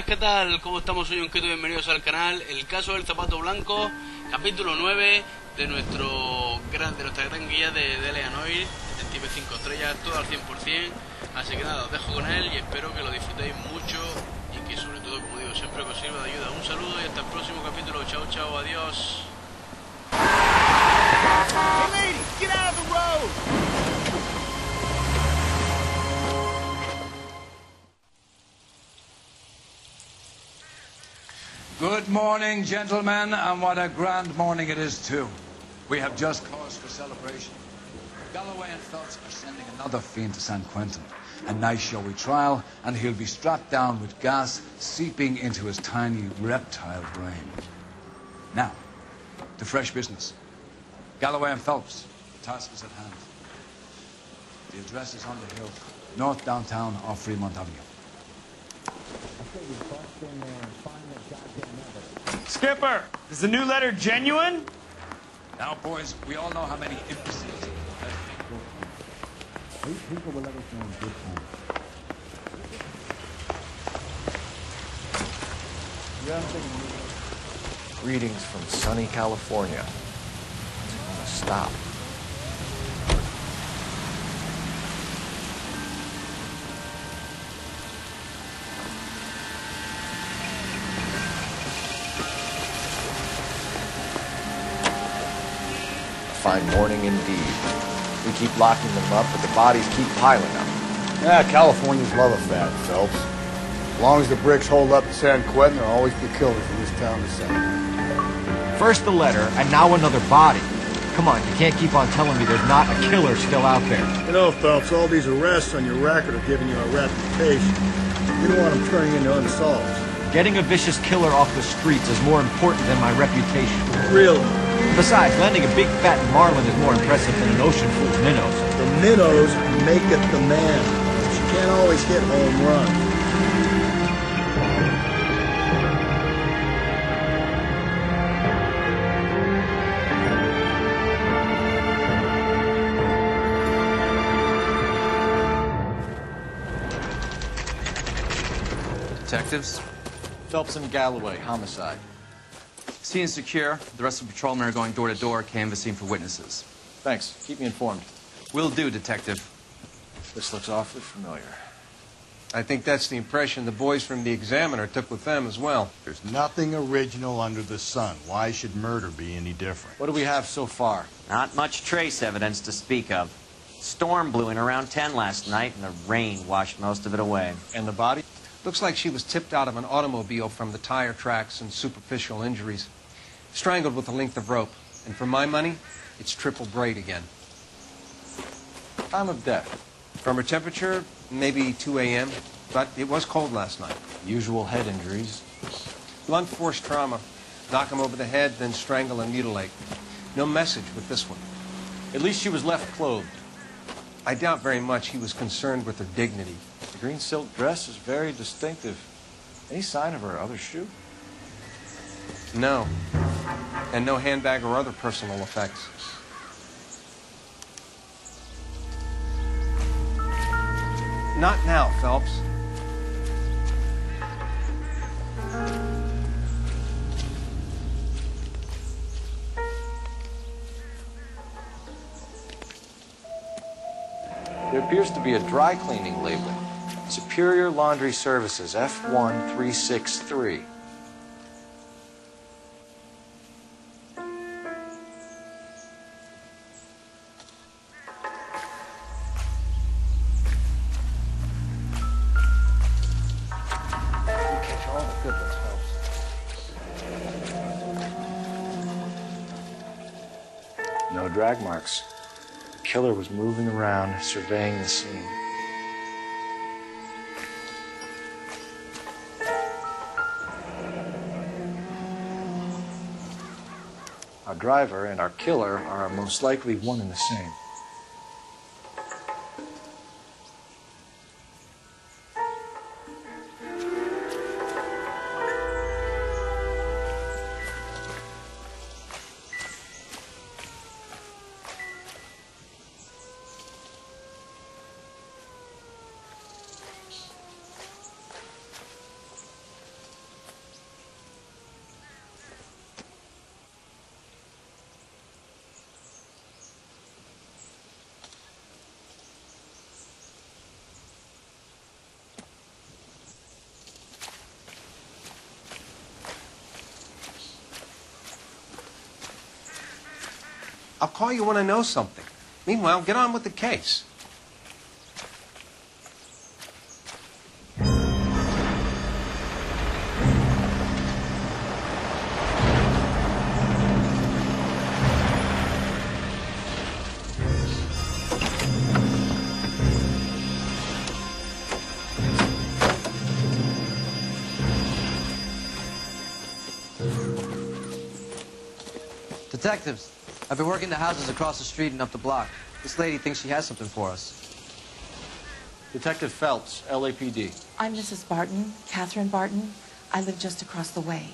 ¿qué tal? ¿Cómo estamos hoy? Bienvenidos al canal. El caso del zapato blanco, capítulo 9 de nuestra gran guía de Noire, detective 5 estrellas, todo al 100%. Así que nada, os dejo con él y espero que lo disfrutéis mucho y que sobre todo, como digo, siempre que os sirva de ayuda. Un saludo y hasta el próximo capítulo. Chao, chao, adiós. Hey ladies, get out of the road! Good morning, gentlemen, and what a grand morning it is, too. We have just cause for celebration. Galloway and Phelps are sending another fiend to San Quentin. A nice showy trial, and he'll be strapped down with gas seeping into his tiny reptile brain. Now, to fresh business. Galloway and Phelps, the task is at hand. The address is on the hill, north downtown off Fremont Avenue. Skipper, is the new letter genuine? Now, boys, we all know how many imbeciles. 8 people will let us know in good time. Greetings from sunny California. I'm gonna stop. Fine morning indeed. We keep locking them up, but the bodies keep piling up. Yeah, Californians love a fat, Phelps. As long as the bricks hold up in San Quentin, there'll always be killers in this town to send. First the letter, and now another body. Come on, you can't keep on telling me there's not a killer still out there. You know, Phelps, all these arrests on your record are giving you a reputation. You don't want them turning into unsolved. Getting a vicious killer off the streets is more important than my reputation. Really? Besides, landing a big fat marlin is more impressive than an ocean full of minnows. The minnows make it the man, but you can't always hit home runs. Detectives? Phelps and Galloway, homicide. Scene is secure. The rest of the patrolmen are going door to door, canvassing for witnesses. Thanks. Keep me informed. Will do, Detective. This looks awfully familiar. I think that's the impression the boys from the Examiner took with them as well. There's nothing original under the sun. Why should murder be any different? What do we have so far? Not much trace evidence to speak of. Storm blew in around 10 last night, and the rain washed most of it away. And the body? Looks like she was tipped out of an automobile from the tire tracks and superficial injuries. Strangled with a length of rope. And for my money, it's triple braid again. Time of death? From her temperature, maybe 2 a.m., but it was cold last night. Usual head injuries. Blunt force trauma. Knock him over the head, then strangle and mutilate. No message with this one. At least she was left clothed. I doubt very much he was concerned with her dignity. The green silk dress is very distinctive. Any sign of her other shoe? No. And no handbag or other personal effects. Not now, Phelps. There appears to be a dry cleaning label. Superior Laundry Services, F1363. No drag marks. The killer was moving around, surveying the scene. Our driver and our killer are most likely one and the same. I'll call you when I know something. Meanwhile, get on with the case. Detectives, I've been working the houses across the street and up the block. This lady thinks she has something for us. Detective Phelps, LAPD. I'm Mrs. Barton, Catherine Barton. I live just across the way.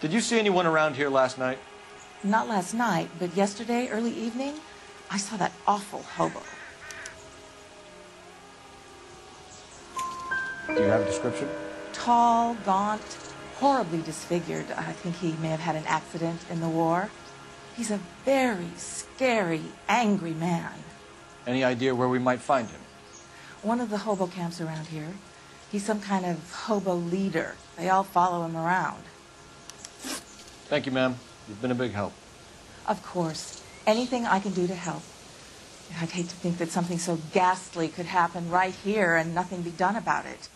Did you see anyone around here last night? Not last night, but yesterday, early evening, I saw that awful hobo. Do you have a description? Tall, gaunt, horribly disfigured. I think he may have had an accident in the war. He's a very scary, angry man. Any idea where we might find him? One of the hobo camps around here. He's some kind of hobo leader. They all follow him around. Thank you, ma'am. You've been a big help. Of course. Anything I can do to help. I'd hate to think that something so ghastly could happen right here and nothing be done about it.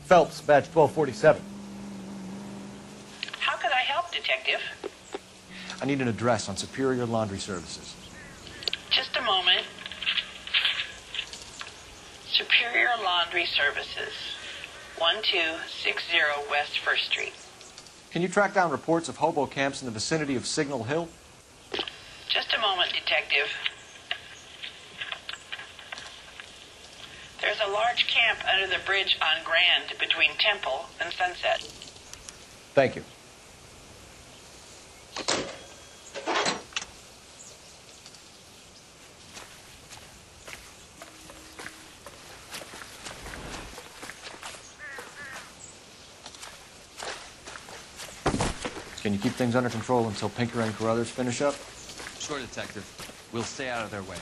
Phelps, badge 1247. How could I help, Detective? I need an address on Superior Laundry Services. Just a moment. Superior Laundry Services, 1260 West 1st Street. Can you track down reports of hobo camps in the vicinity of Signal Hill? Just a moment, Detective. There's a large camp under the bridge on Grand between Temple and Sunset. Thank you. Can you keep things under control until Pinker and Carruthers finish up? Sure, Detective. We'll stay out of their way.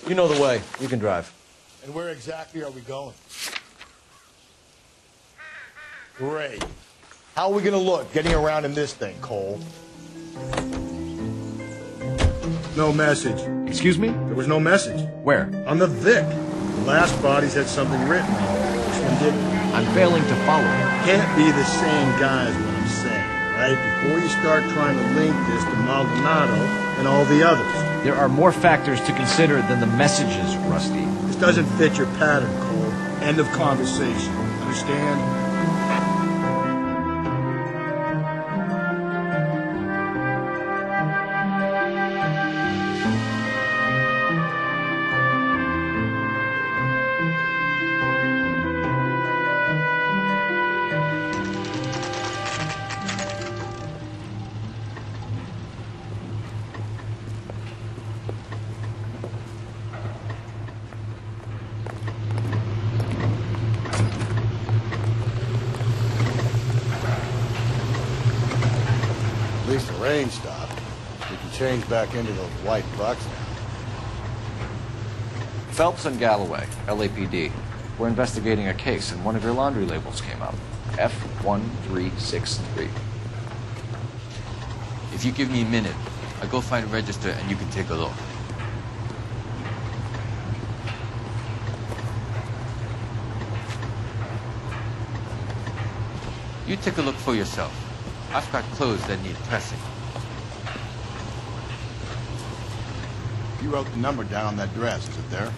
You know the way. You can drive. And where exactly are we going? Great. How are we going to look getting around in this thing, Cole? No message. Excuse me? There was no message. Where? On the Vic. The last bodies had something written on it. This one didn't. I'm failing to follow. Can't be the same guy is what I'm saying, right? Before you start trying to link this to Maldonado and all the others. There are more factors to consider than the messages, Rusty. This doesn't fit your pattern, Cole. End of conversation. Understand? At least the rain stopped. We can change back into those white bucks now. Phelps and Galloway, LAPD. We're investigating a case, and one of your laundry labels came up. F1363. If you give me a minute, I'll go find a register and you can take a look. You take a look for yourself. I've got clothes that need pressing. You wrote the number down on that dress. Is it there?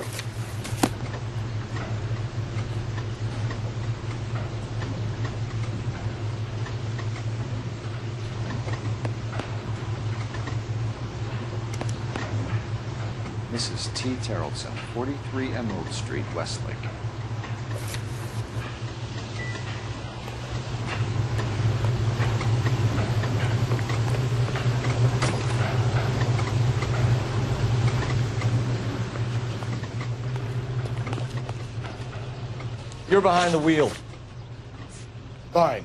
Mrs. T. Terrellson, 43 Emerald Street, Westlake. You're behind the wheel. Fine.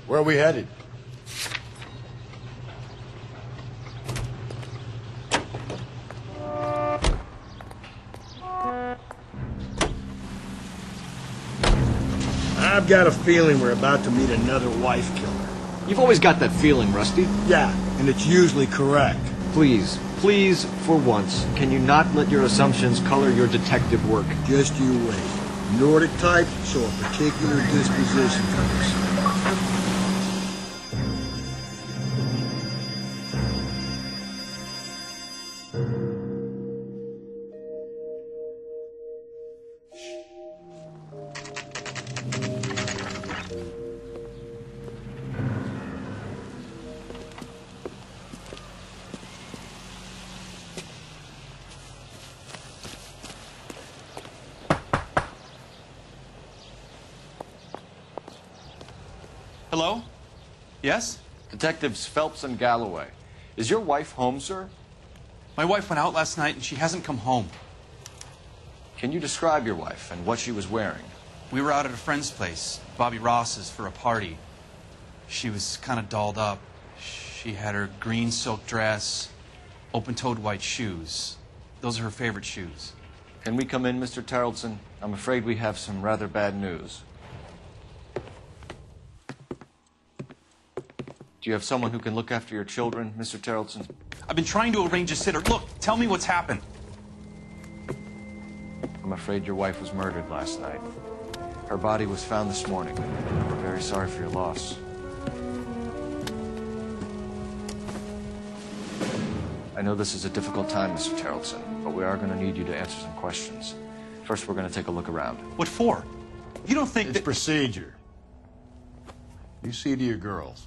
Where are we headed? I've got a feeling we're about to meet another wife killer. You've always got that feeling, Rusty. Yeah, and it's usually correct. Please, for once, can you not let your assumptions color your detective work? Just you wait. Nordic type show a particular disposition for this. Hello? Yes? Detectives Phelps and Galloway. Is your wife home, sir? My wife went out last night and she hasn't come home. Can you describe your wife and what she was wearing? We were out at a friend's place, Bobby Ross's, for a party. She was kind of dolled up. She had her green silk dress, open-toed white shoes. Those are her favorite shoes. Can we come in, Mr. Tarleton? I'm afraid we have some rather bad news. Do you have someone who can look after your children, Mr. Tarleton? I've been trying to arrange a sitter. Look, tell me what's happened. I'm afraid your wife was murdered last night. Her body was found this morning. We're very sorry for your loss. I know this is a difficult time, Mr. Tarleton, but we are going to need you to answer some questions. First, we're going to take a look around. What for? You don't think It's that... procedure. You see to your girls.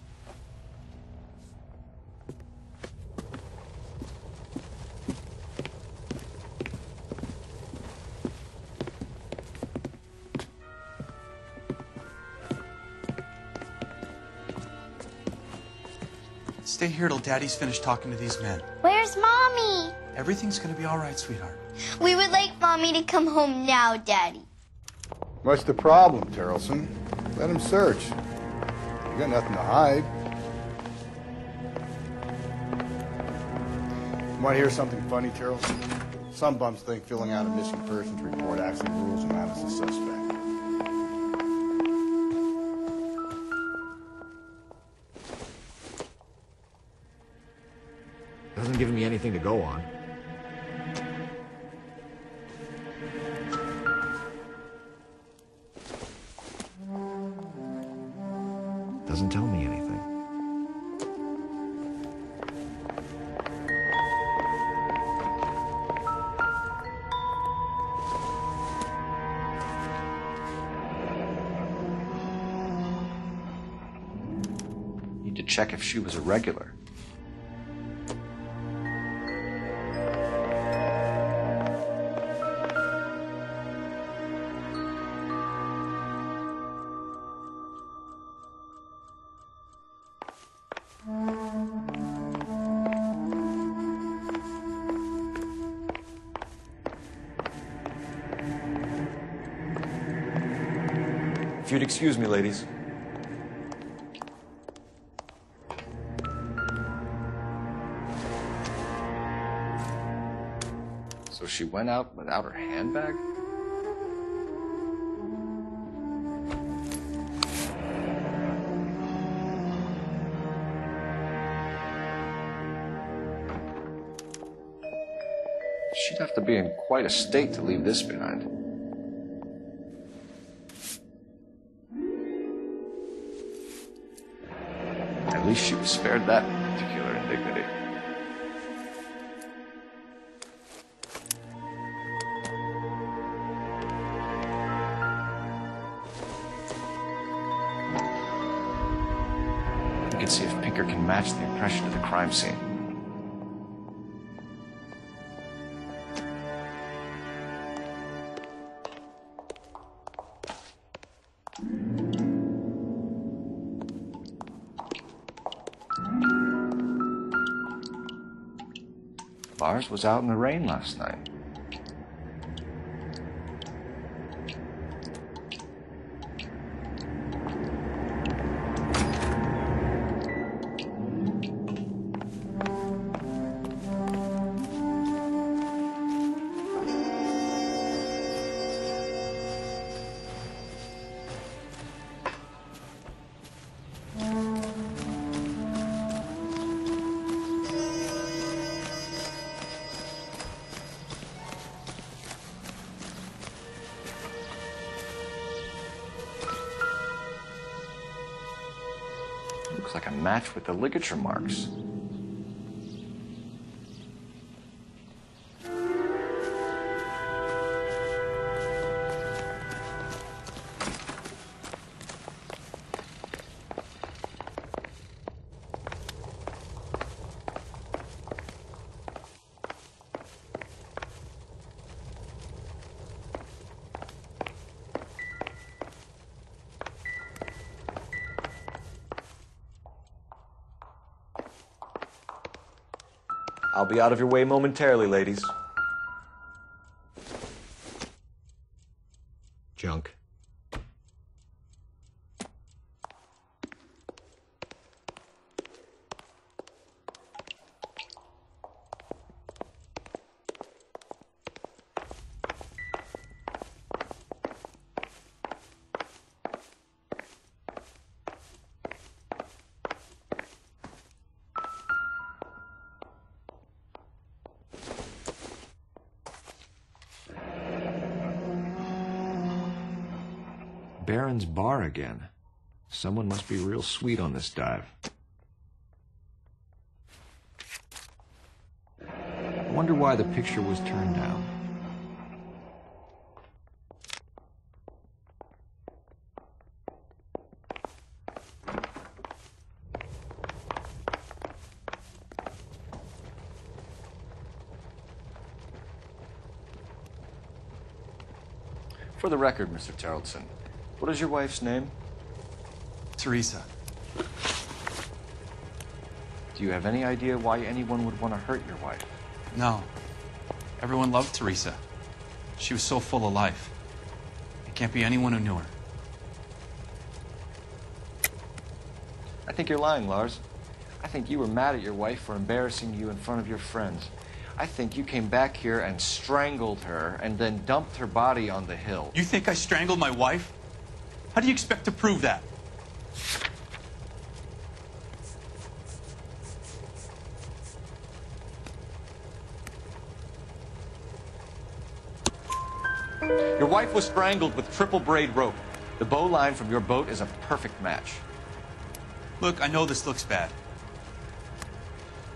Stay here till Daddy's finished talking to these men. Where's Mommy? Everything's gonna be all right, sweetheart. We would like Mommy to come home now, Daddy. What's the problem, Tarleton? Let him search. You got nothing to hide. Want to hear something funny, Tarleton? Some bums think filling out a missing persons report actually rules him out as a suspect. Hasn't given me anything to go on. Doesn't tell me anything. Need to check if she was a regular. If you'd excuse me, ladies. So she went out without her handbag? She'd have to be in quite a state to leave this behind. At least she was spared that particular indignity. We can see if Pinker can match the impression of the crime scene. Ours was out in the rain last night. Looks like a match with the ligature marks. I'll be out of your way momentarily, ladies. Junk. Baron's bar again. Someone must be real sweet on this dive. I wonder why the picture was turned down. For the record, Mr. Tarleton, what is your wife's name? Teresa. Do you have any idea why anyone would want to hurt your wife? No. Everyone loved Teresa. She was so full of life. It can't be anyone who knew her. I think you're lying, Lars. I think you were mad at your wife for embarrassing you in front of your friends. I think you came back here and strangled her and then dumped her body on the hill. You think I strangled my wife? How do you expect to prove that? Your wife was strangled with triple braid rope. The bow line from your boat is a perfect match. Look, I know this looks bad.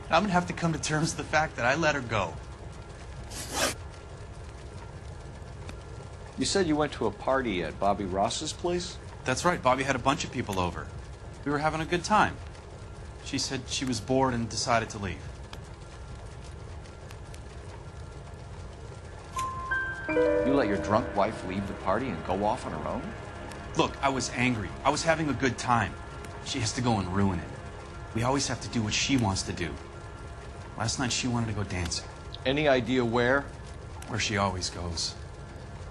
I'm gonna have to come to terms with the fact that I let her go. You said you went to a party at Bobby Ross's place? That's right. Bobby had a bunch of people over. We were having a good time. She said she was bored and decided to leave. You let your drunk wife leave the party and go off on her own? Look, I was angry. I was having a good time. She has to go and ruin it. We always have to do what she wants to do. Last night she wanted to go dancing. Any idea where? Where she always goes.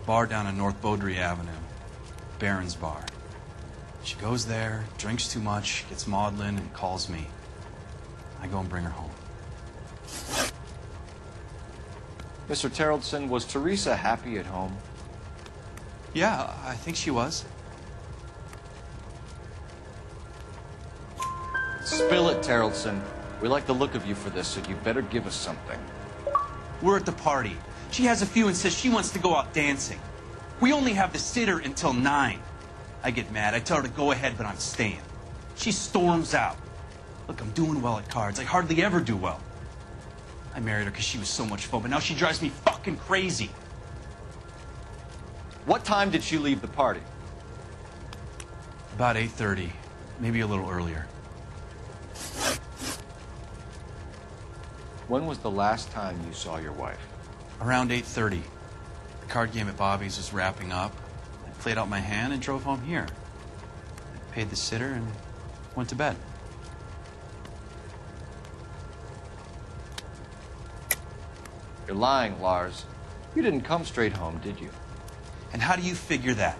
Bar down on North Beaudry Avenue. Baron's bar. She goes there, drinks too much, gets maudlin, and calls me. I go and bring her home. Mr. Tarleton, was Teresa happy at home? Yeah, I think she was. Spill it, Tarleton. We like the look of you for this, so you better give us something. We're at the party. She has a few and says she wants to go out dancing. We only have the sitter until 9. I get mad. I tell her to go ahead, but I'm staying. She storms out. Look, I'm doing well at cards. I hardly ever do well. I married her because she was so much fun, but now she drives me fucking crazy. What time did she leave the party? About 8:30, maybe a little earlier. When was the last time you saw your wife? Around 8:30. The card game at Bobby's was wrapping up. I played out my hand and drove home here. I paid the sitter and went to bed. You're lying, Lars. You didn't come straight home, did you? And how do you figure that?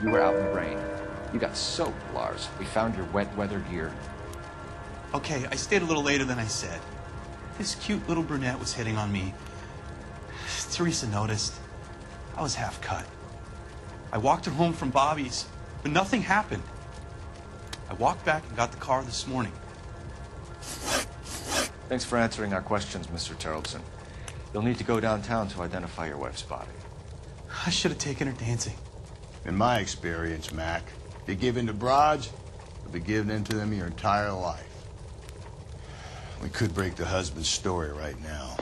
You were out in the rain. You got soaked, Lars. We found your wet weather gear. Okay, I stayed a little later than I said. This cute little brunette was hitting on me. Teresa noticed. I was half cut. I walked her home from Bobby's, but nothing happened. I walked back and got the car this morning. Thanks for answering our questions, Mr. Terrelson. You'll need to go downtown to identify your wife's body. I should have taken her dancing. In my experience, Mac, if you give in to broads, you'll be giving in to them your entire life. We could break the husband's story right now.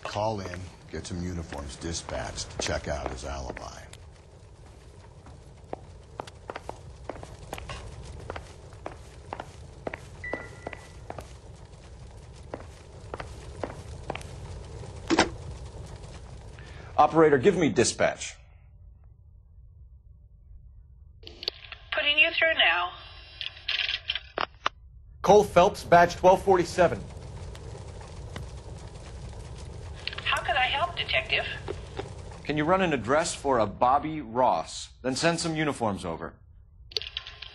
Call in, get some uniforms dispatched to check out his alibi. Operator, give me dispatch. Putting you through now. Cole Phelps, badge 1247. How could I help, Detective? Can you run an address for a Bobby Ross? Then send some uniforms over.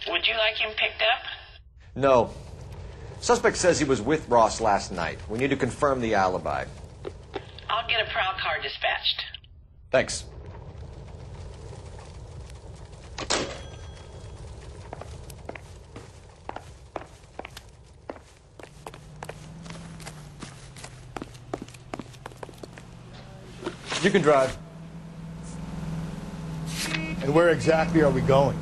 Would you like him picked up? No. Suspect says he was with Ross last night. We need to confirm the alibi. I'll get a prowl car dispatched. Thanks. You can drive. And where exactly are we going?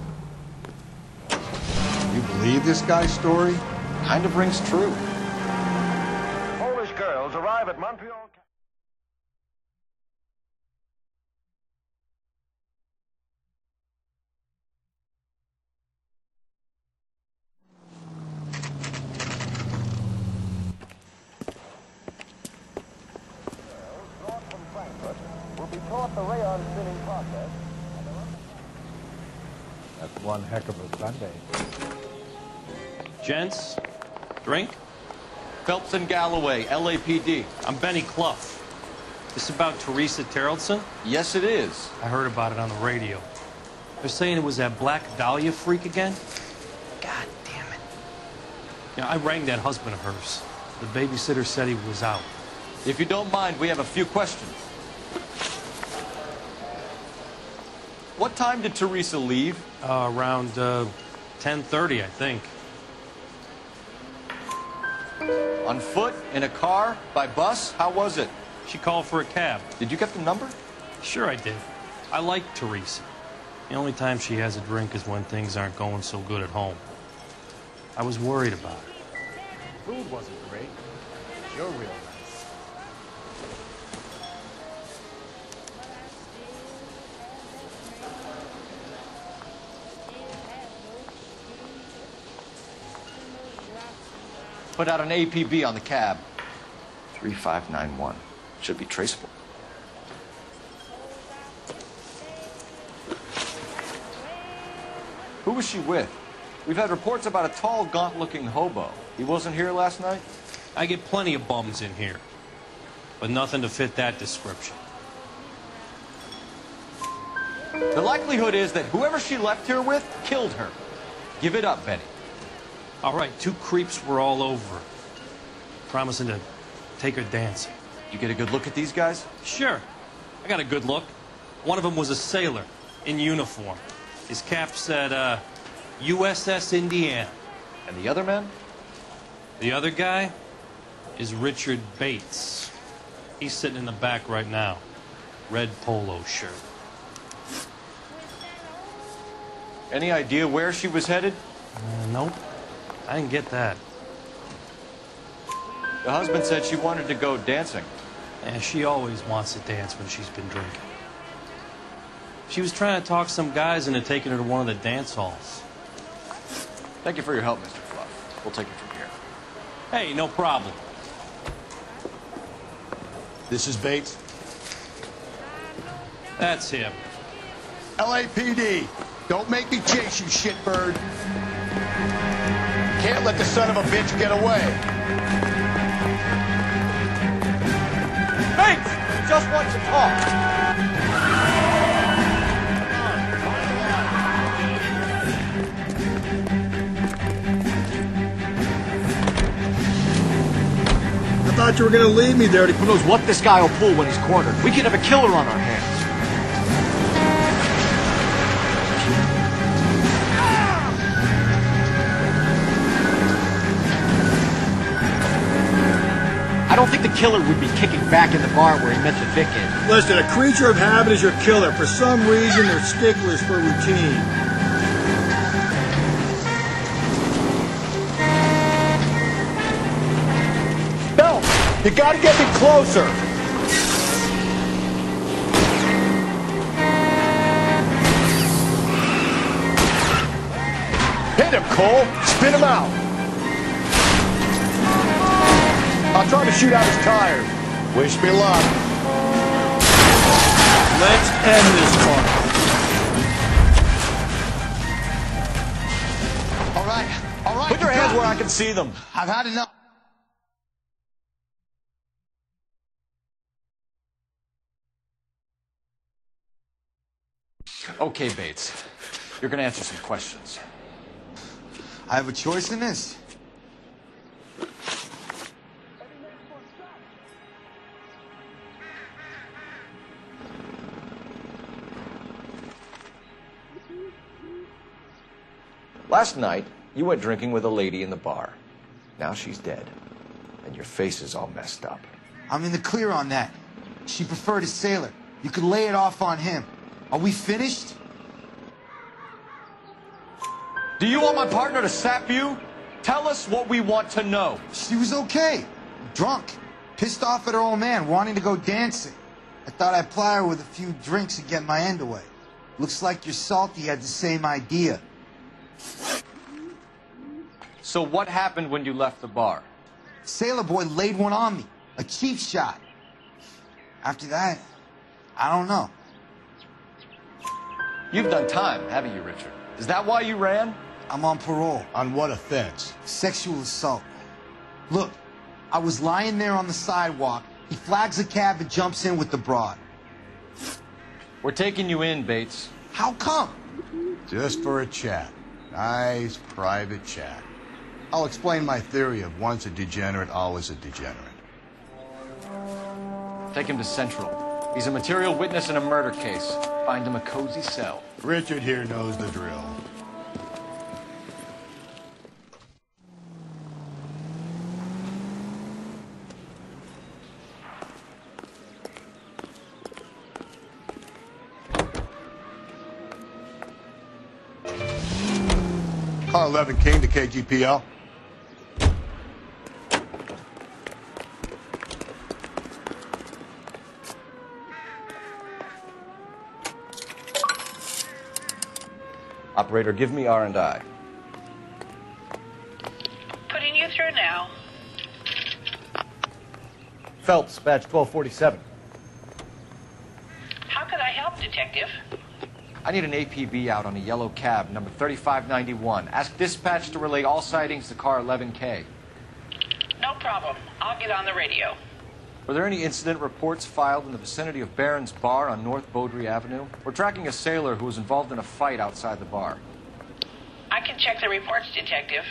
You believe this guy's story? Kind of rings true. Polish girls arrive at Montreal. That's one heck of a Sunday. Gents, drink? Phelps and Galloway, LAPD. I'm Benny Clough. This about Teresa Terrelson? Yes, it is. I heard about it on the radio. They're saying it was that Black Dahlia freak again? God damn it. Yeah, I rang that husband of hers. The babysitter said he was out. If you don't mind, we have a few questions. What time did Teresa leave? Around 10:30, I think. On foot? In a car? By bus? How was it? She called for a cab. Did you get the number? Sure I did. I like Teresa. The only time she has a drink is when things aren't going so good at home. I was worried about her. Food wasn't great. You're real nice. Put out an APB on the cab. 3591. Should be traceable. Who was she with? We've had reports about a tall, gaunt-looking hobo. He wasn't here last night? I get plenty of bums in here, but nothing to fit that description. The likelihood is that whoever she left here with killed her. Give it up, Benny. All right, two creeps were all over her, promising to take her dancing. You get a good look at these guys? Sure. I got a good look. One of them was a sailor in uniform. His cap said, USS Indiana. And the other man? The other guy is Richard Bates. He's sitting in the back right now. Red polo shirt. Any idea where she was headed? Nope. I didn't get that. The husband said she wanted to go dancing. And she always wants to dance when she's been drinking. She was trying to talk some guys into taking her to one of the dance halls. Thank you for your help, Mr. Fluff. We'll take it from here. Hey, no problem. This is Bates. That's him. LAPD, don't make me chase you, shitbird. Can't let the son of a bitch get away. Bates! Just want to talk. I thought you were going to leave me there. Who knows what this guy will pull when he's cornered? We could have a killer on our hands. I don't think the killer would be kicking back in the bar where he met the Vic in. Listen, a creature of habit is your killer. For some reason, they're sticklers for routine. Bell, you gotta get me closer. Hit him, Cole. Spin him out. I'll try to shoot out his tires. Wish me luck. Let's end this part. All right. Put your hands where I can see them. I've had enough. Okay, Bates. You're gonna answer some questions. I have a choice in this. Last night, you went drinking with a lady in the bar. Now she's dead. And your face is all messed up. I'm in the clear on that. She preferred a sailor. You could lay it off on him. Are we finished? Do you want my partner to sap you? Tell us what we want to know. She was okay. Drunk. Pissed off at her old man, wanting to go dancing. I thought I'd ply her with a few drinks and get my end away. Looks like your salty had the same idea. So what happened when you left the bar? Sailor boy laid one on me. A cheap shot. After that, I don't know. You've done time, haven't you, Richard? Is that why you ran? I'm on parole. On what offense? Sexual assault. Look, I was lying there on the sidewalk. He flags a cab and jumps in with the broad. We're taking you in, Bates. How come? Just for a chat. Nice private chat. I'll explain my theory of once a degenerate, always a degenerate. Take him to Central. He's a material witness in a murder case. Find him a cozy cell. Richard here knows the drill. Car 11 came to KGPL. Operator, give me R&I. Putting you through now. Phelps, badge 1247. How could I help, Detective? I need an APB out on a yellow cab, number 3591. Ask dispatch to relay all sightings to car 11K. No problem. I'll get on the radio. Were there any incident reports filed in the vicinity of Barron's Bar on North Beaudry Avenue? We're tracking a sailor who was involved in a fight outside the bar. I can check the reports, Detective.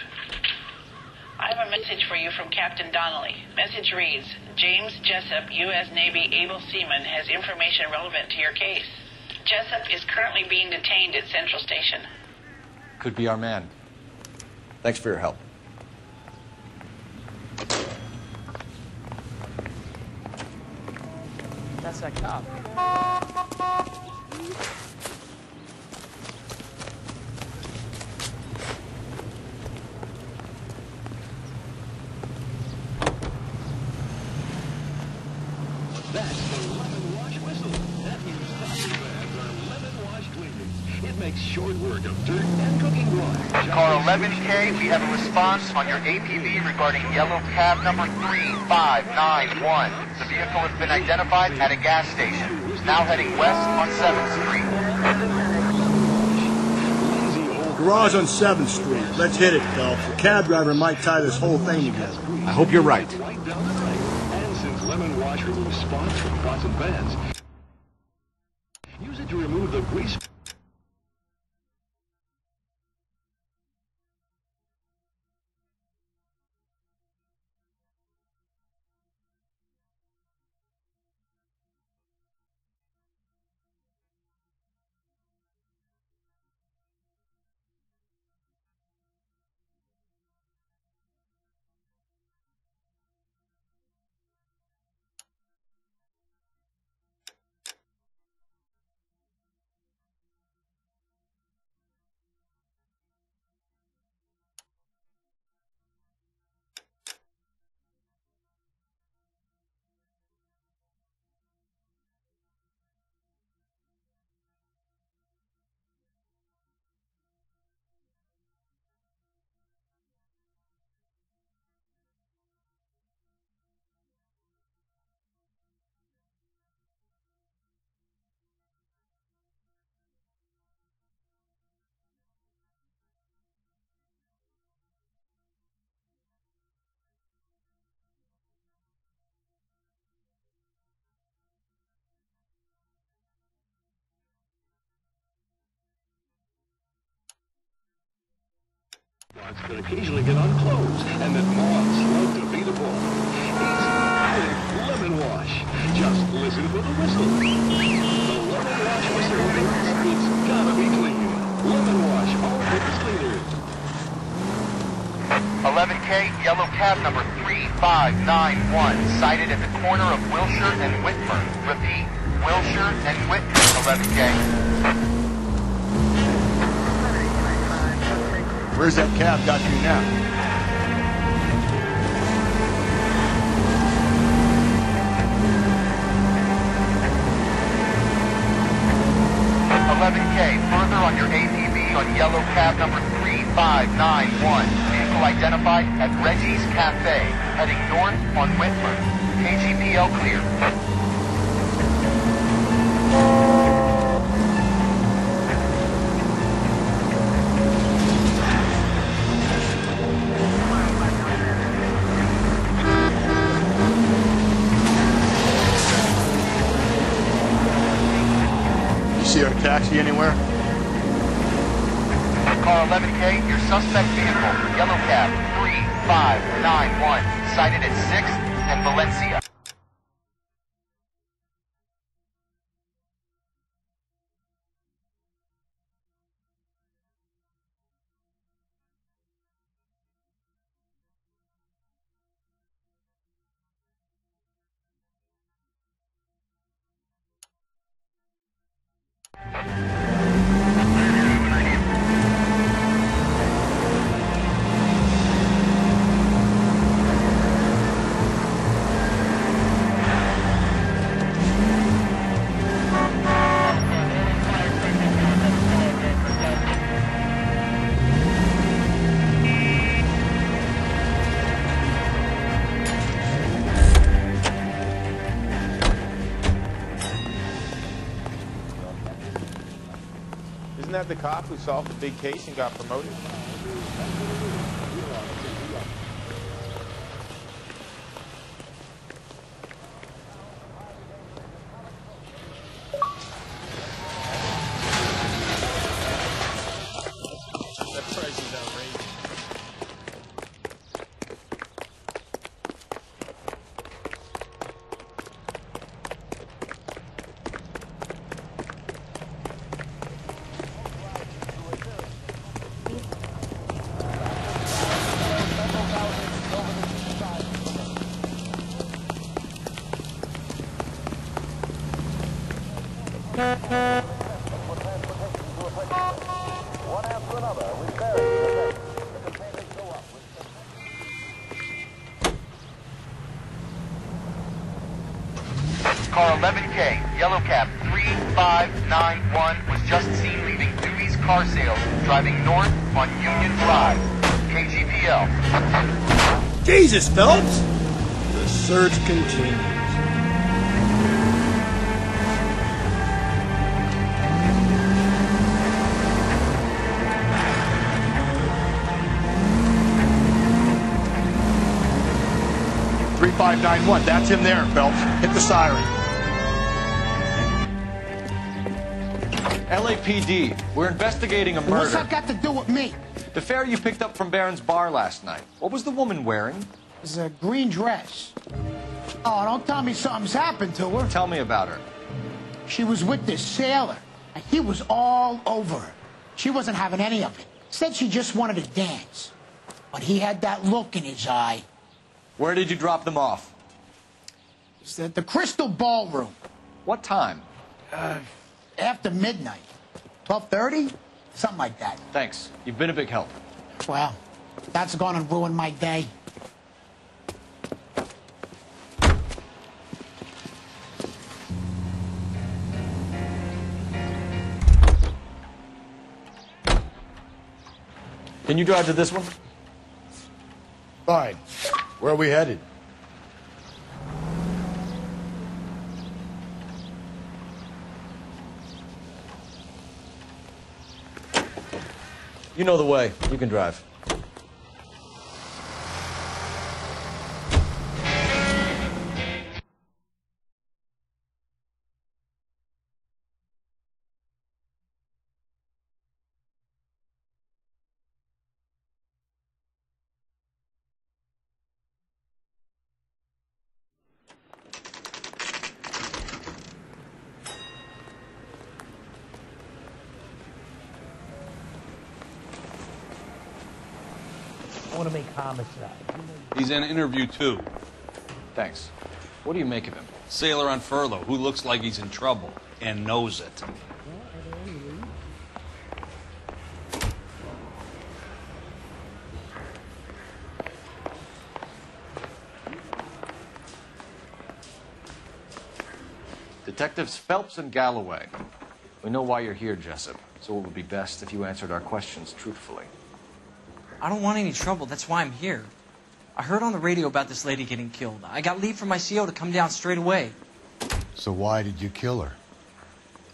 I have a message for you from Captain Donnelly. Message reads, James Jessup, U.S. Navy able seaman, has information relevant to your case. Jessup is currently being detained at Central Station. Could be our man. Thanks for your help. That's that cop. That's the lemon wash whistle. That means plastic bags are lemon washed cleaners. It makes short work of dirt and cooking water. Car 11K, we have a response on your APB regarding yellow cab number 3591. The vehicle has been identified at a gas station. Now heading west on 7th Street. Garage on 7th Street. Let's hit it, Phelps. The cab driver might tie this whole thing together. I hope you're right. And since lemon wash removes spots from pots and pans, use it to remove the grease. Spots could occasionally get unclosed, and that moths love to beat a ball. Easy, quick lemon wash. Just listen for the whistle. The lemon wash whistle means it's gotta be clean. Lemon wash, all purpose cleaner. 11K, yellow cab number 3591, sighted at the corner of Wilshire and Whitmer. Repeat, Wilshire and Whitmer, 11K. Where's that cab got you now? Further on your APB on yellow cab number 3591. Vehicle identified at Reggie's Cafe, heading north on Whitmer. KGPL clear. See our taxi anywhere? Car 11K, your suspect vehicle, yellow cab 3591, sighted at 6th and Valencia. Isn't that the cop who solved the big case and got promoted? That price is outrageous. Car 11K, yellow cab 3591, was just seen leaving Dewey's Car Sales, driving north on Union Drive. KGPL. Jesus, Phelps! The search continues. "3591, that's him there, Phelps. Hit the siren." LAPD, we're investigating a murder. What's that got to do with me? The fare you picked up from Barron's bar last night. What was the woman wearing? It was a green dress. Oh, don't tell me something's happened to her. Tell me about her. She was with this sailor, and he was all over her. She wasn't having any of it. Said she just wanted to dance. But he had that look in his eye. Where did you drop them off? It's at the Crystal Ballroom. What time? After midnight. 12:30? Something like that. Thanks. You've been a big help. Well, that's gonna ruin my day. Can you drive to this one? Fine. Where are we headed? You know the way. You can drive. want to make homicide. He's in interview 2. Thanks. What do you make of him? Sailor on furlough who looks like he's in trouble and knows it. Detectives Phelps and Galloway. We know why you're here, Jessup, so it would be best if you answered our questions truthfully. I don't want any trouble. That's why I'm here. I heard on the radio about this lady getting killed. I got leave from my CO to come down straight away. So why did you kill her?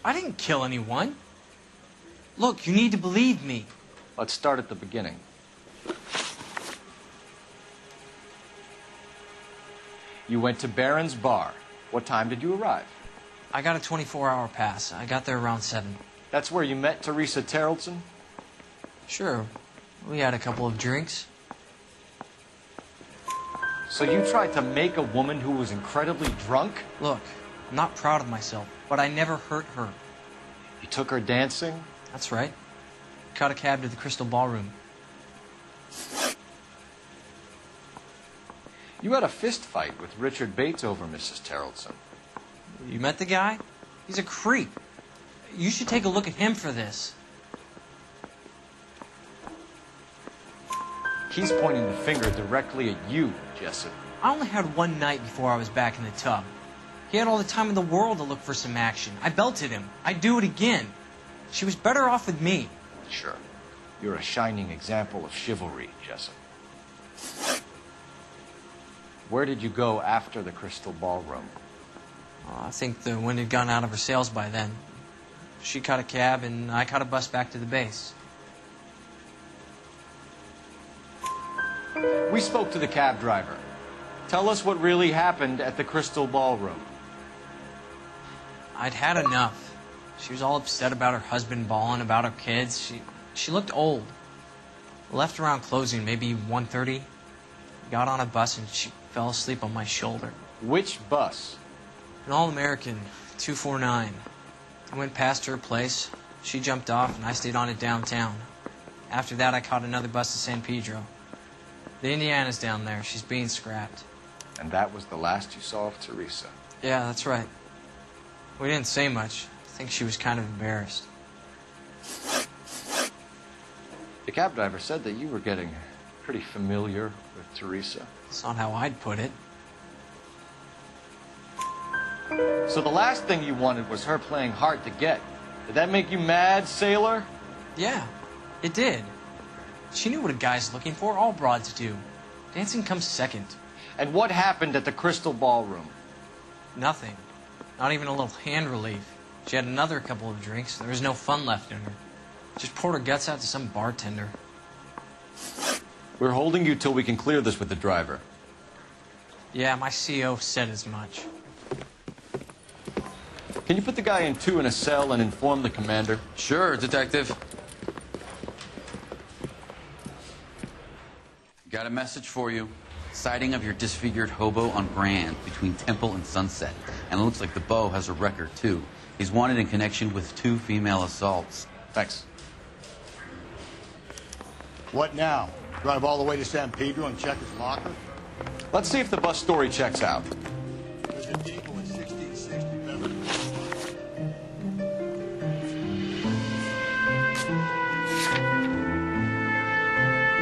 I didn't kill anyone. Look, you need to believe me. Let's start at the beginning. You went to Barron's Bar. What time did you arrive? I got a 24-hour pass. I got there around 7. That's where you met Teresa Terrelson? Sure. We had a couple of drinks. So you tried to make a woman who was incredibly drunk? Look, I'm not proud of myself, but I never hurt her. You took her dancing? That's right. Caught a cab to the Crystal Ballroom. You had a fist fight with Richard Bates over Mrs. Terrelson. You met the guy? He's a creep. You should take a look at him for this. He's pointing the finger directly at you, Jessup. I only had one night before I was back in the tub. He had all the time in the world to look for some action. I belted him. I'd do it again. She was better off with me. Sure. You're a shining example of chivalry, Jessup. Where did you go after the Crystal Ballroom? I think the wind had gone out of her sails by then. She caught a cab, and I caught a bus back to the base. We spoke to the cab driver. Tell us what really happened at the Crystal Ballroom. I'd had enough. She was all upset about her husband bawling about her kids. She looked old. Left around closing, maybe 1:30. Got on a bus and she fell asleep on my shoulder. Which bus? An All-American, 249. I went past her place. She jumped off and I stayed on it downtown. After that, I caught another bus to San Pedro. The Indiana's down there. She's being scrapped. And that was the last you saw of Teresa? Yeah, that's right. We didn't say much. I think she was kind of embarrassed. The cab driver said that you were getting pretty familiar with Teresa. That's not how I'd put it. So the last thing you wanted was her playing hard to get. Did that make you mad, sailor? Yeah, it did. She knew what a guy's looking for. All broads do. Dancing comes second. And what happened at the Crystal Ballroom? Nothing. Not even a little hand relief. She had another couple of drinks. There was no fun left in her. Just poured her guts out to some bartender. We're holding you till we can clear this with the driver. Yeah, my CO said as much. Can you put the guy in 2 in a cell and inform the commander? Sure, Detective. Got a message for you. Sighting of your disfigured hobo on Grand between Temple and Sunset. And it looks like the beau has a record, too. He's wanted in connection with 2 female assaults. Thanks. What now? Drive all the way to San Pedro and check his locker? Let's see if the bus story checks out. There's a Deagle in 1660 Beverly.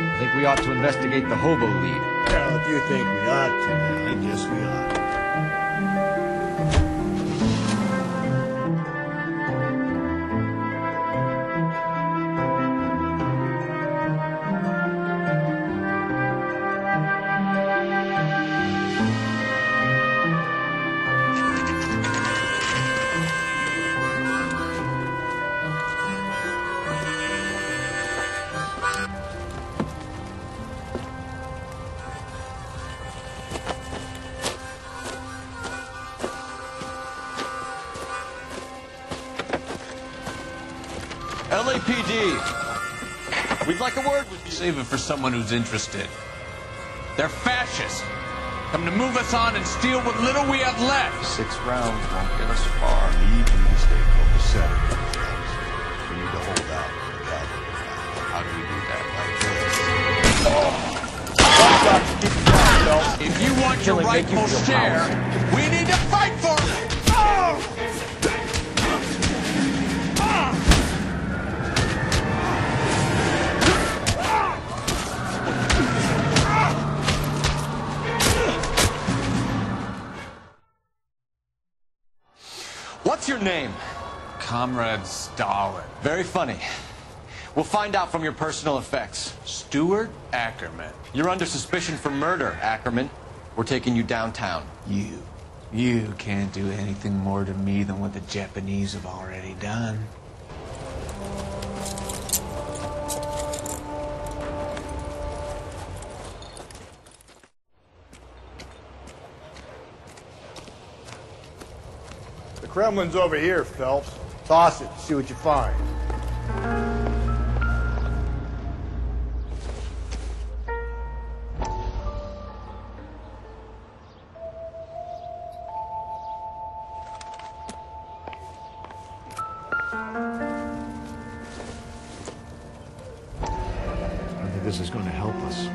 I think we ought to investigate the hobo lead. Well, if you think we ought to, then I guess we ought. LAPD. We'd like a word with you. Save it for someone who's interested. They're fascists. Come to move us on and steal what little we have left. 6 rounds won't get us far. We need you to stay copacetic. We need to hold out for the cavalry. How do we do that? Like this. got your rightful share. We need to fight for it. What's your name? Comrade Stalin. Very funny. We'll find out from your personal effects. Stuart Ackerman. You're under suspicion for murder, Ackerman. We're taking you downtown. You can't do anything more to me than what the Japanese have already done. The Kremlin's over here, Phelps. Toss it, see what you find. I don't think this is going to help us.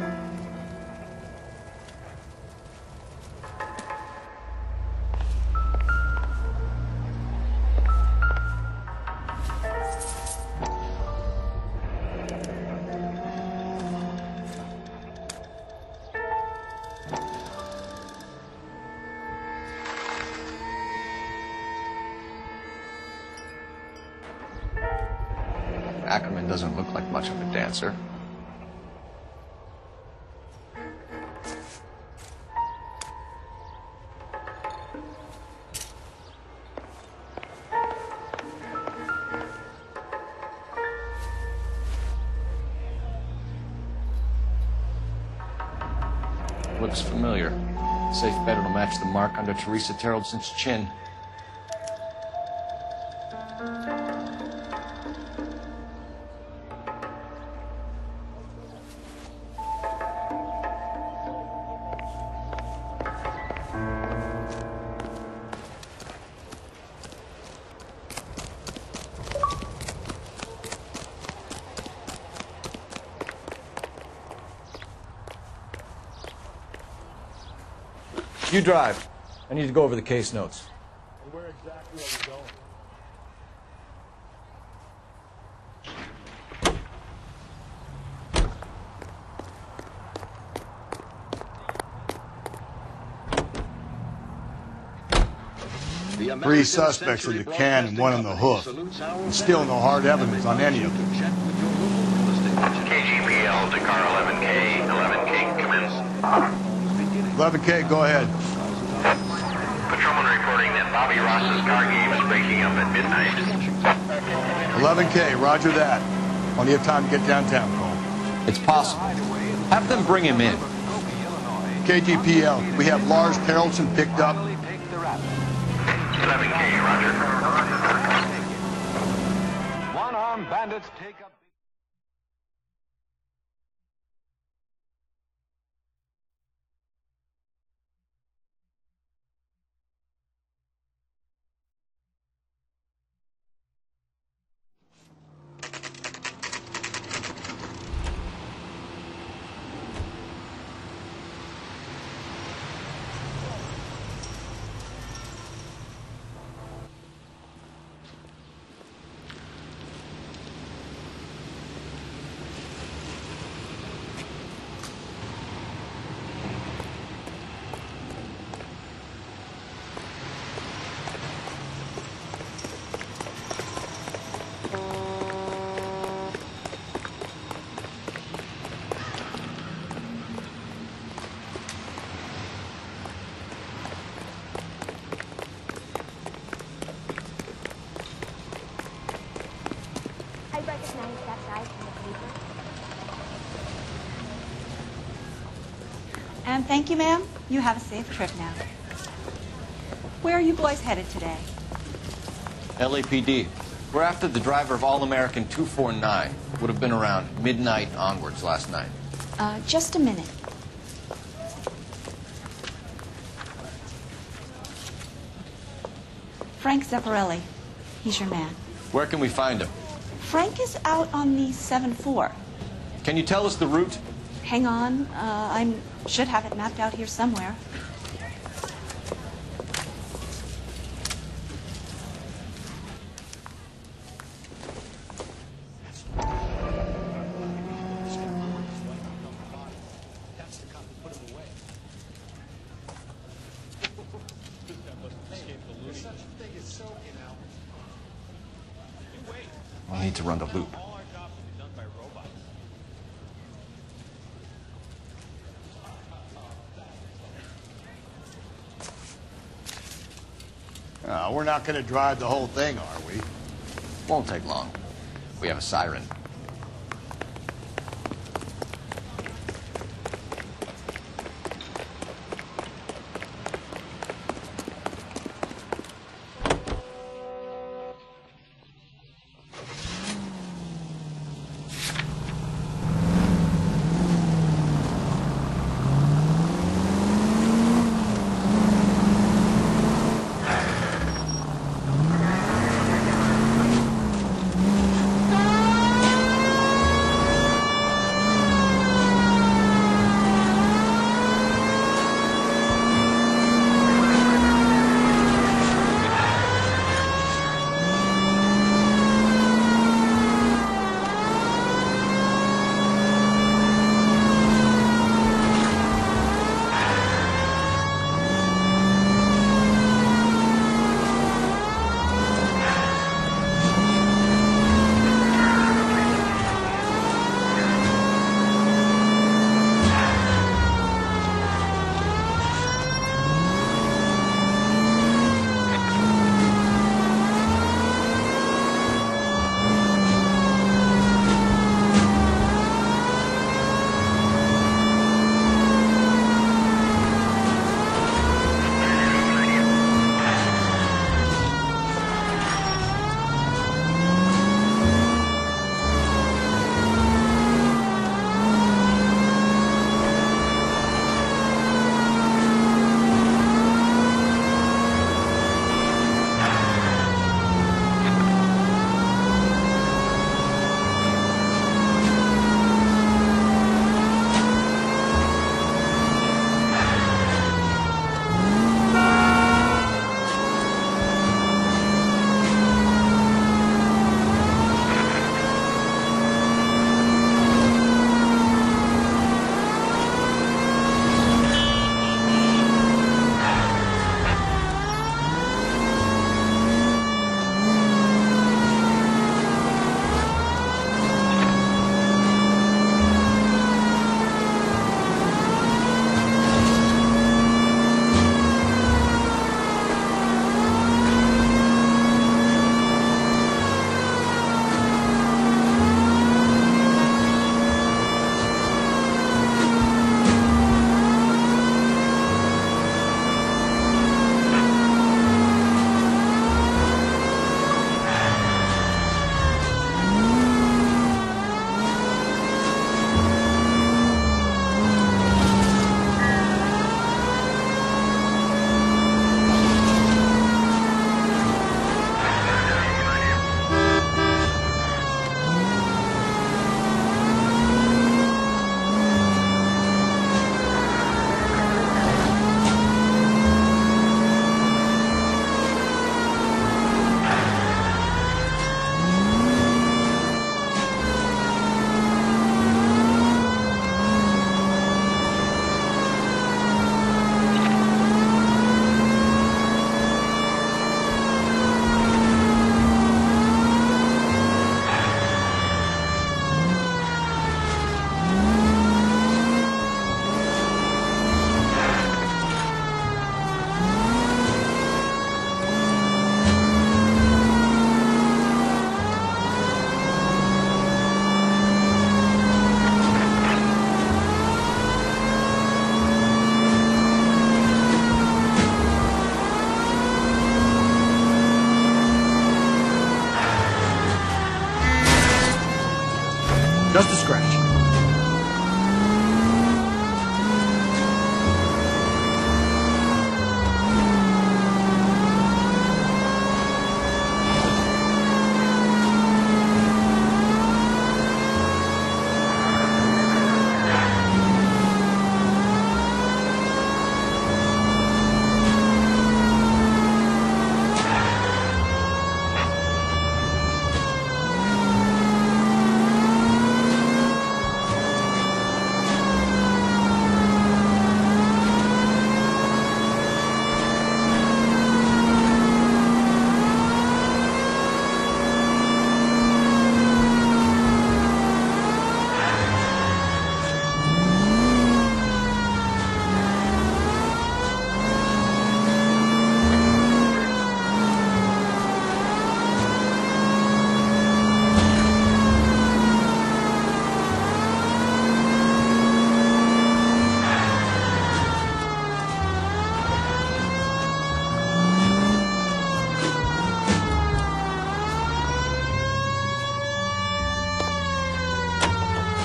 Ackerman doesn't look like much of a dancer. Looks familiar. Safe bet it'll match the mark under Teresa Terrelson's chin. You drive. I need to go over the case notes. And where exactly are we going? Three suspects in the can and one in the hoof. And still no hard evidence on any of them. KGPL to car 11K. 11K, commence. 11K, go ahead. Patrolman reporting that Bobby Ross's car game is breaking up at midnight. 11K, roger that. Plenty of time to get downtown, Cole. It's possible. Have them bring him in. KGPL, we have Lars Terrelson picked up. 11K, roger. One-armed bandits take up... And thank you, ma'am. You have a safe trip now. Where are you boys headed today? LAPD. We're after the driver of All-American 249. Would have been around midnight onwards last night. Just a minute. Frank Zeffirelli. He's your man. Where can we find him? Frank is out on the 7-4. Can you tell us the route? Hang on. I'm Should have it mapped out here somewhere. We'll need to run the loop. We're not going to drive the whole thing, are we? Won't take long. We have a siren. Just a scratch.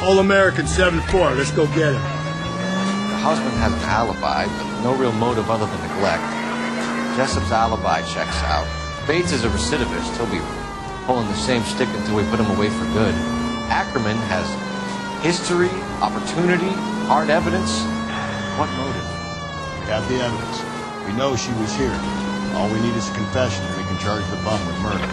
All-American 7-4. Let's go get him. The husband has an alibi, but no real motive other than neglect. Jessup's alibi checks out. Bates is a recidivist. He'll be pulling the same stick until we put him away for good. Ackerman has history, opportunity, hard evidence. What motive? We have the evidence. We know she was here. All we need is a confession, and we can charge the bum with murder.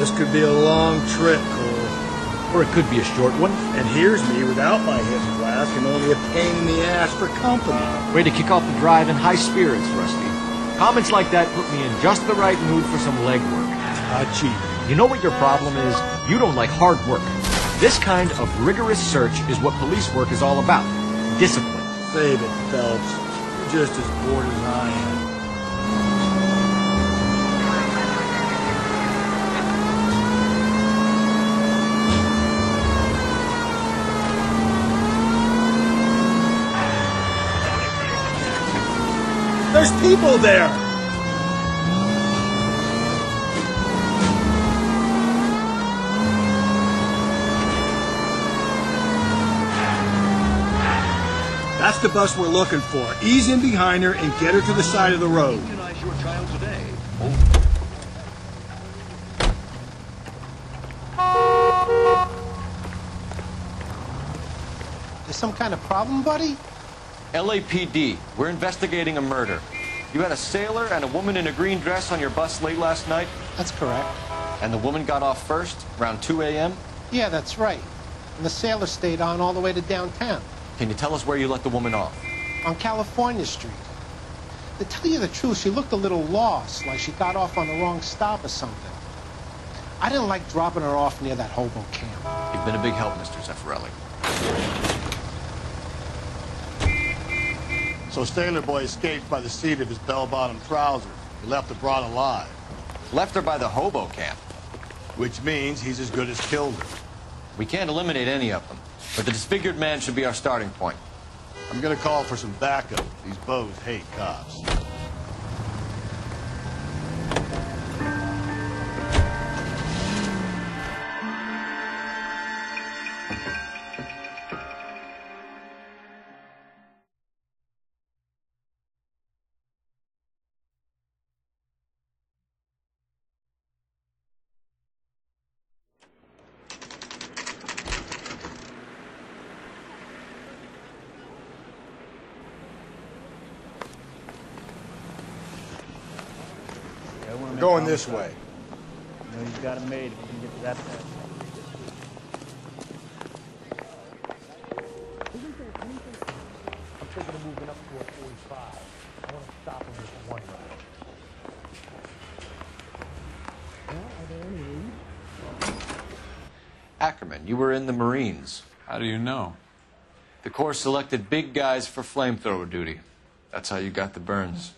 This could be a long trip, Cole. Or it could be a short one. And here's me without my hip flask and only a pain in the ass for company. Way to kick off the drive in high spirits, Rusty. Comments like that put me in just the right mood for some legwork. Cheap. You know what your problem is? You don't like hard work. This kind of rigorous search is what police work is all about. Discipline. Save it, Phelps. You're just as bored as I am. There's people there! That's the bus we're looking for. Ease in behind her and get her to the side of the road. Your child today. There's some kind of problem, buddy? LAPD, we're investigating a murder. You had a sailor and a woman in a green dress on your bus late last night? That's correct. And the woman got off first, around 2 a.m.? Yeah, that's right. And the sailor stayed on all the way to downtown. Can you tell us where you let the woman off? On California Street. To tell you the truth, she looked a little lost, like she got off on the wrong stop or something. I didn't like dropping her off near that hobo camp. You've been a big help, Mr. Zeffirelli. So Sailor Boy escaped by the seat of his bell-bottom trousers. He left the broad alive. Left her by the hobo camp. Which means he's as good as killed her. We can't eliminate any of them, but the disfigured man should be our starting point. I'm gonna call for some backup. These bows hate cops. Going this way. You know you've got it made if you can get to that fast. I'm thinking of moving up to a 45. I want to stop him with one ride. Well, are there any leads? Ackerman, you were in the Marines. How do you know? The Corps selected big guys for flamethrower duty. That's how you got the burns.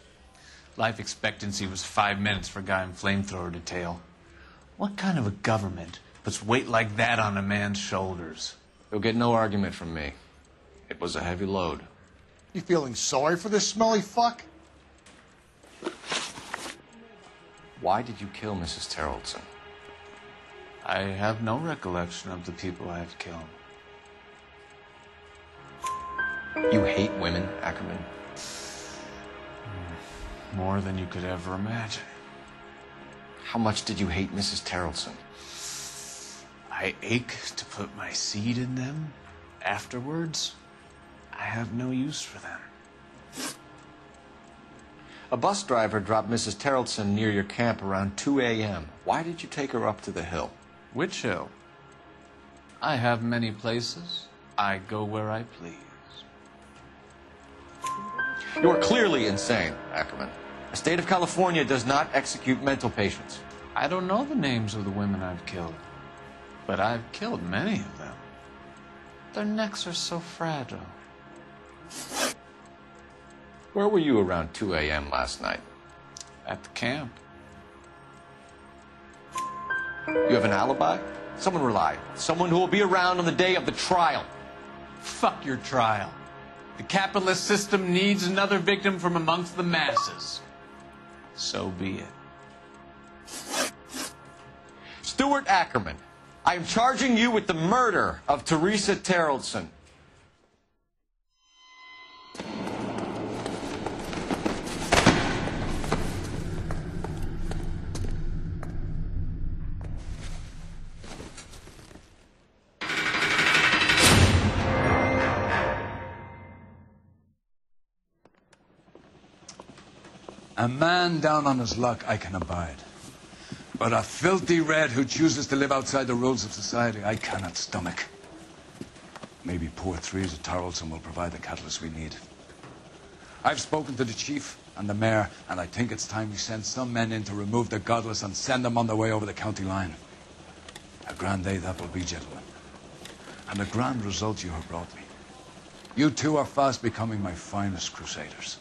Life expectancy was 5 minutes for a guy in flamethrower detail. What kind of a government puts weight like that on a man's shoulders? You'll get no argument from me. It was a heavy load. You feeling sorry for this smelly fuck? Why did you kill Mrs. Terrellson? I have no recollection of the people I have killed. You hate women, Ackerman? More than you could ever imagine. How much did you hate Mrs. Terrellson? I ache to put my seed in them. Afterwards, I have no use for them. A bus driver dropped Mrs. Terrellson near your camp around 2 a.m. Why did you take her up to the hill? Which hill? I have many places. I go where I please. You are clearly insane, Ackerman. The state of California does not execute mental patients. I don't know the names of the women I've killed, but I've killed many of them. Their necks are so fragile. Where were you around 2 a.m. last night? At the camp. You have an alibi? Someone reliable. Someone who will be around on the day of the trial. Fuck your trial. The capitalist system needs another victim from amongst the masses. So be it. Stuart Ackerman, I'm charging you with the murder of Teresa Terrellson. A man down on his luck I can abide. But a filthy red who chooses to live outside the rules of society, I cannot stomach. Maybe poor Teresa Terrellson will provide the catalyst we need. I've spoken to the chief and the mayor, and I think it's time we send some men in to remove the godless and send them on their way over the county line. A grand day that will be, gentlemen. And a grand result you have brought me. You two are fast becoming my finest crusaders.